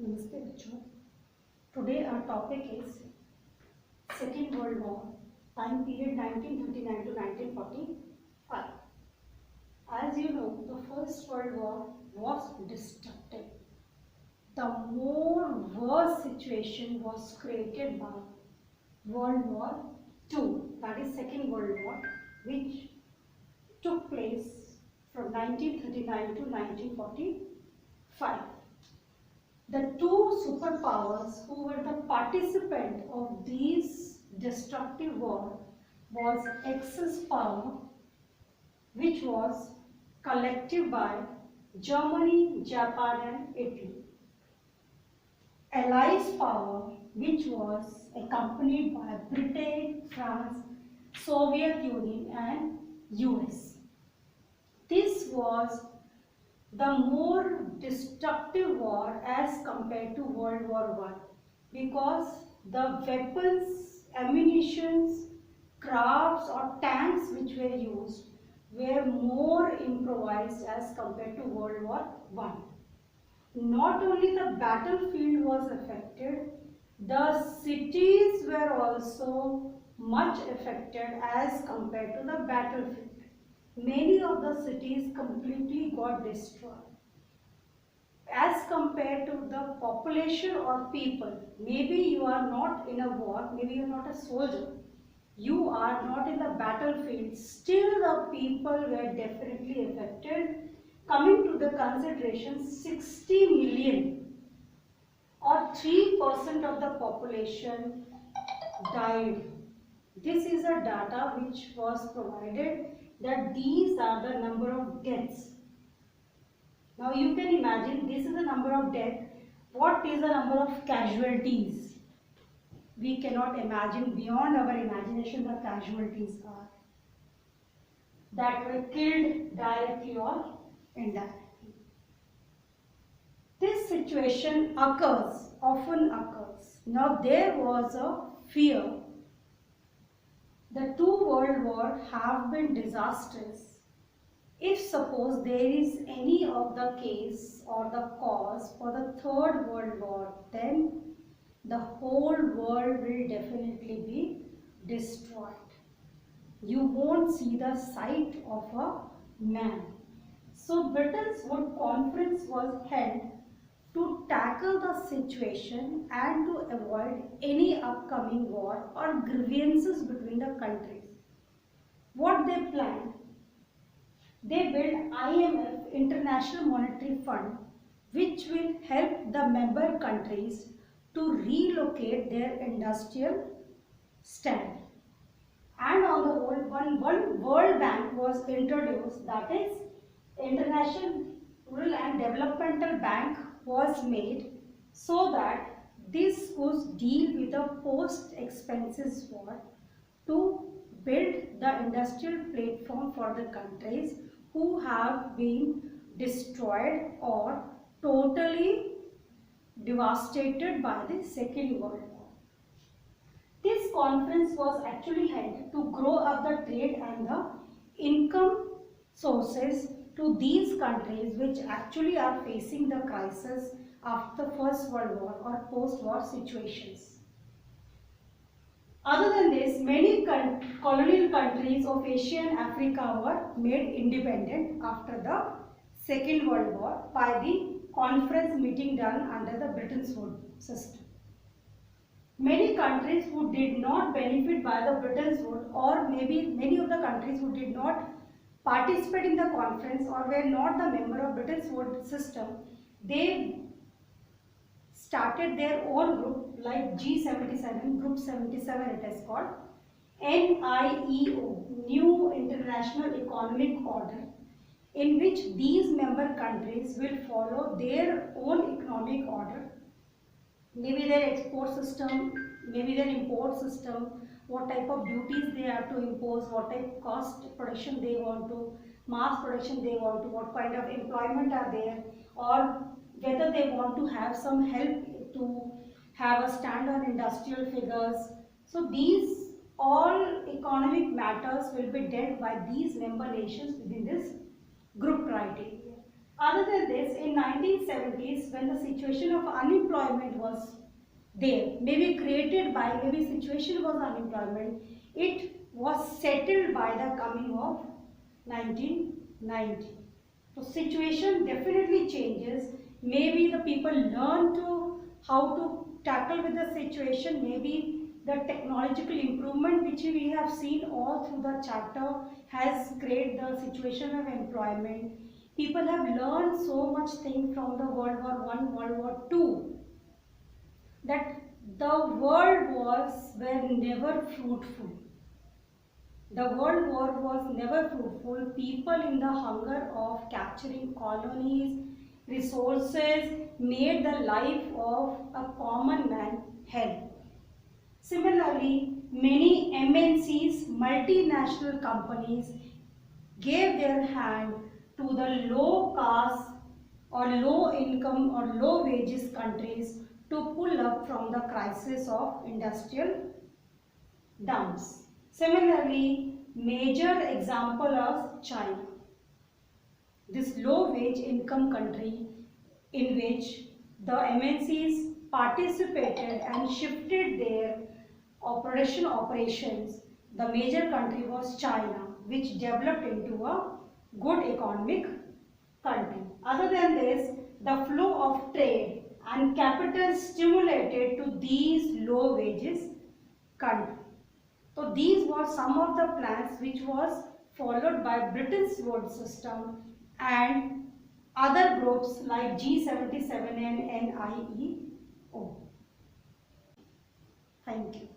नमस्ते बच्चों। Today our topic is Second World War, time period 1939 to 1945. As you know, the First World War was destructive. The more worse situation was created by World War II, that is Second World War, which took place from 1939 to 1945. The two superpowers who were the participant of these destructive war was Axis power, which was collective by Germany, Japan and Italy. Allies power, which was accompanied by Britain, France, Soviet Union and US. This was the more destructive war as compared to World War I, because the weapons, ammunitions, crafts or tanks which were used were more improvised as compared to World War I. Not only the battlefield was affected, the cities were also much affected as compared to the battlefield. Many of the cities completely got destroyed. As compared to the population or people, maybe you are not in a war, maybe you are not a soldier, you are not in the battlefield, still the people were definitely affected. Coming to the consideration, 60 million or 3% of the population died. This is a data which was provided, that these are the number of deaths. Now you can imagine, this is the number of deaths. What is the number of casualties? We cannot imagine, beyond our imagination the casualties are, that were killed directly or indirectly. This situation often occurs. Now there was a fear. The two world wars have been disastrous. If suppose there is any of the case or the cause for the Third World War, then the whole world will definitely be destroyed. You won't see the sight of a man. So Britain's Wood Conference was held to tackle the situation and to avoid any upcoming war or grievances between the countries. What they planned? They built IMF, International Monetary Fund, which will help the member countries to relocate their industrial stand. And on the whole, one World Bank was introduced, that is International Rural and Developmental Bank was made, so that this would deal with the post-expenses war to build the industrial platform for the countries who have been destroyed or totally devastated by the Second World War. This conference was actually held to grow up the trade and the income sources to these countries which actually are facing the crisis after the First World War or post-war situations. Other than this, many colonial countries of Asia and Africa were made independent after the Second World War by the conference meeting done under the Britain's Wood system. Many countries who did not benefit by the Britain's Wood, or maybe many of the countries who did not participate in the conference or were not the member of Britain's Wood system, they started their own group like G77, Group 77 it is called, NIEO, New International Economic Order, in which these member countries will follow their own economic order, maybe their export system, maybe their import system, what type of duties they have to impose, what type of cost production they want to, mass production they want to, what kind of employment are there, or whether they want to have some help to have a stand on industrial figures. So these all economic matters will be dealt by these member nations within this group criteria. Other than this, in 1970s, when the situation of unemployment was there, maybe created by, maybe situation was unemployment, it was settled by the coming of 1990. So situation definitely changes. Maybe the people learn to how to tackle with the situation. Maybe the technological improvement which we have seen all through the chapter has created the situation of employment. People have learned so much thing from the World War One, World War Two, that the world wars were never fruitful. The World War was never fruitful. People in the hunger of capturing colonies, resources, made the life of a common man hell. Similarly, many MNCs, multinational companies, gave their hand to the low caste or low income or low wages countries to pull up from the crisis of industrial dumps. Similarly, major example of China, this low wage income country in which the MNCs participated and shifted their operations. The major country was China, which developed into a good economic country. Other than this, the flow of trade and capital stimulated to these low wages countries. So these were some of the plans which was followed by Britain's world system and other groups like G77 and NIEO. Thank you.